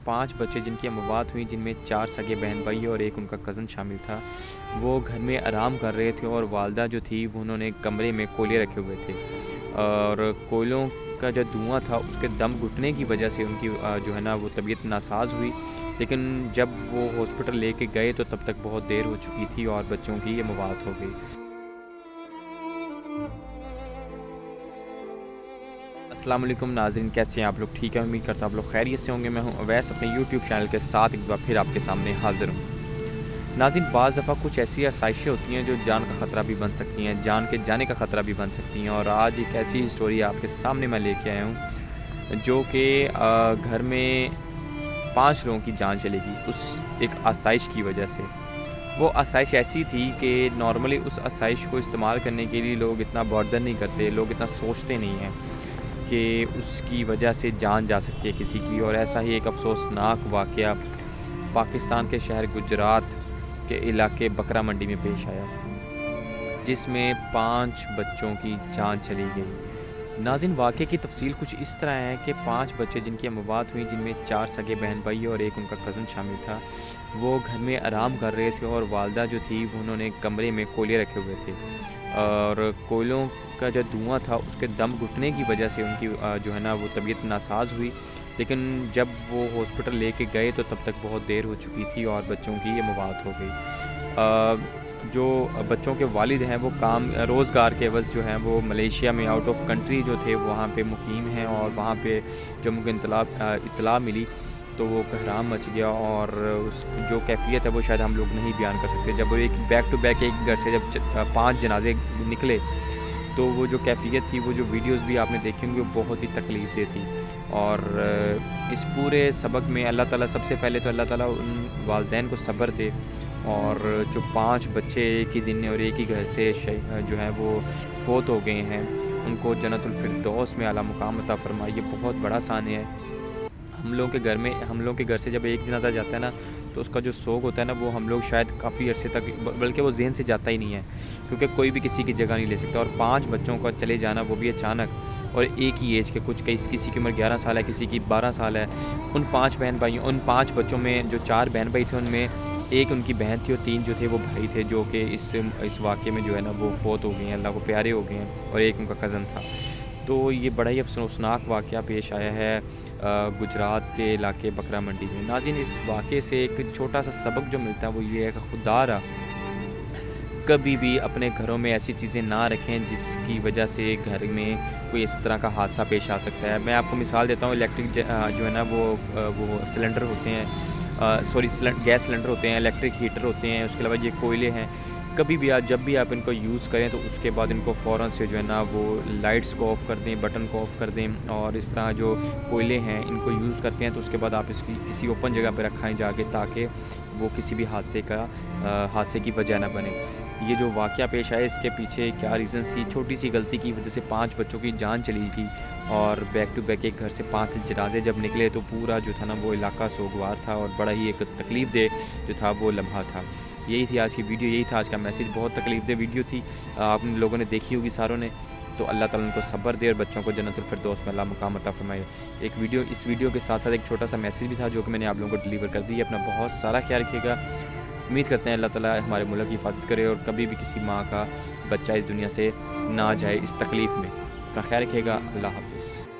5 बच्चे जिनकी अमवात हुई, जिनमें 4 सगे बहन भाई और एक उनका कज़न शामिल था। वो घर में आराम कर रहे थे और वालदा जो थी वो उन्होंने कमरे में कोयले रखे हुए थे और कोयलों का जो धुआं था उसके दम घुटने की वजह से उनकी जो है ना वो तबीयत नासाज हुई। लेकिन जब वो हॉस्पिटल लेके गए तो तब तक बहुत देर हो चुकी थी और बच्चों की अमवात हो गई। अस्सलाम वालेकुम नाज़रीन, कैसे हैं आप लोग? ठीक है, उम्मीद करता हूं आप लोग खैरियत से होंगे। मैं हूं अवैस, अपने यूट्यूब चैनल के साथ एक बार फिर आपके सामने हाज़िर हूं। नाज़रीन, बाज़ दफ़ा कुछ ऐसी आसाइशें होती हैं जो जान का ख़तरा भी बन सकती हैं, जान के जाने का ख़तरा भी बन सकती हैं। और आज एक ऐसी स्टोरी आपके सामने मैं लेके आया हूँ जो कि घर में 5 लोगों की जान चलेगी उस एक आसाइश की वजह से। वो आसाइश ऐसी थी कि नॉर्मली उस आसाइश को इस्तेमाल करने के लिए लोग इतना बर्डन नहीं करते, लोग इतना सोचते नहीं हैं कि उसकी वजह से जान जा सकती है किसी की। और ऐसा ही एक अफसोसनाक वाक़या पाकिस्तान के शहर गुजरात के इलाके बकरा मंडी में पेश आया, जिसमें 5 बच्चों की जान चली गई। नाज़रीन, वाक़े की तफसील कुछ इस तरह है कि 5 बच्चे जिनकी अमवात हुई, जिनमें 4 सगे बहन भाई और एक उनका कज़न शामिल था। वो घर में आराम कर रहे थे और वालदा जो थी वो उन्होंने कमरे में कोयले रखे हुए थे और कोयलों का जो धुआं था उसके दम घुटने की वजह से उनकी जो है ना वो तबीयत नासाज हुई। लेकिन जब वो हॉस्पिटल लेके गए तो तब तक बहुत देर हो चुकी थी और बच्चों की अमवात हो गई। जो बच्चों के वालिद हैं वो काम रोज़गार के एवज़ जो हैं वो मलेशिया में आउट ऑफ कंट्री जो थे वहाँ पे मुकीम हैं। और वहाँ पे जब उनको इत्तला मिली तो वो कहराम मच गया और उस जो कैफ़ियत है वो शायद हम लोग नहीं बयान कर सकते। जब वो एक बैक टू बैक एक घर से जब 5 जनाजे निकले तो वो जो कैफ़ियत थी, वो जो वीडियोज़ भी आपने देखी होंगी, वो बहुत ही तकलीफ़ दे थी। और इस पूरे सबक में अल्लाह ताला, सबसे पहले तो अल्लाह ताला उन वालिदैन को सब्र दे। और जो 5 बच्चे एक ही दिन और एक ही घर से जो है वो फ़ौत हो गए हैं, उनको जन्नतुल फिरदौस में आला मुकाम अता फ़रमाए। ये बहुत बड़ा सानिया है। हम लोगों के घर से जब एक जनाजा जाता है ना तो उसका जो सोग होता है ना वो हम लोग शायद काफ़ी अरसे तक, बल्कि वो ज़हन से जाता ही नहीं है, क्योंकि कोई भी किसी की जगह नहीं ले सकता। और 5 बच्चों का चले जाना, वो भी अचानक, और एक ही एज के, कुछ किसी की उम्र 11 साल है, किसी की 12 साल है। उन 5 बहन भाइयों, उन 5 बच्चों में जो 4 बहन भाई थे उनमें एक उनकी बहन थी और 3 जो थे वो भाई थे, जो कि इस वाक़े में जो है ना वो फ़ौत हो गए हैं, अल्लाह को प्यारे हो गए हैं। और एक उनका कज़न था। तो ये बड़ा ही अफसोसनाक वाक़या पेश आया है गुजरात के इलाके बकरा मंडी में। नाज़रीन, इस वाक़े से एक छोटा सा सबक जो मिलता है वो ये है कि खुदारा कभी भी अपने घरों में ऐसी चीज़ें ना रखें जिसकी वजह से घर में कोई इस तरह का हादसा पेश आ सकता है। मैं आपको मिसाल देता हूँ, इलेक्ट्रिक जो है ना वो सिलेंडर होते हैं, गैस सिलेंडर होते हैं, इलेक्ट्रिक हीटर होते हैं, उसके अलावा ये कोयले हैं। कभी भी जब भी आप इनको यूज़ करें तो उसके बाद इनको फ़ौरन से जो है ना वो लाइट्स को ऑफ़ कर दें, बटन को ऑफ़ कर दें। और इस तरह जो कोयले हैं इनको यूज़ करते हैं तो उसके बाद आप इसकी किसी ओपन जगह पर रखाएं जाके, ताकि वो किसी भी हादसे की वजह ना बने। ये जो वाक़या पेश आया, इसके पीछे क्या रीज़न थी? छोटी सी गलती की वजह से 5 बच्चों की जान चली गई। और बैक टू बैक एक घर से 5 जनाजे जब निकले तो पूरा जो था ना वो इलाका सोगवार था और बड़ा ही एक तकलीफ़ दे जो था वो लम्हा था। यही थी आज की वीडियो, यही था आज का मैसेज। बहुत तकलीफ़ दे वीडियो थी, आप लोगों ने देखी होगी सारों ने। तो अल्लाह ताला उनको सब्र दे और बच्चों को जन्नतुल फिरदौस में अल्लाह मुकाम अता फ़रमाए। इस वीडियो के साथ साथ एक छोटा सा मैसेज भी था जो कि मैंने आप लोगों को डिलीवर कर दी है। अपना बहुत सारा ख्याल रखिएगा। उम्मीद करते हैं अल्लाह ताला हमारे मुल्क की हिफाजत करे और कभी भी किसी माँ का बच्चा इस दुनिया से ना जाए इस तकलीफ़ में। अपना ख्याल रखिएगा। अल्लाह हाफ़िज़।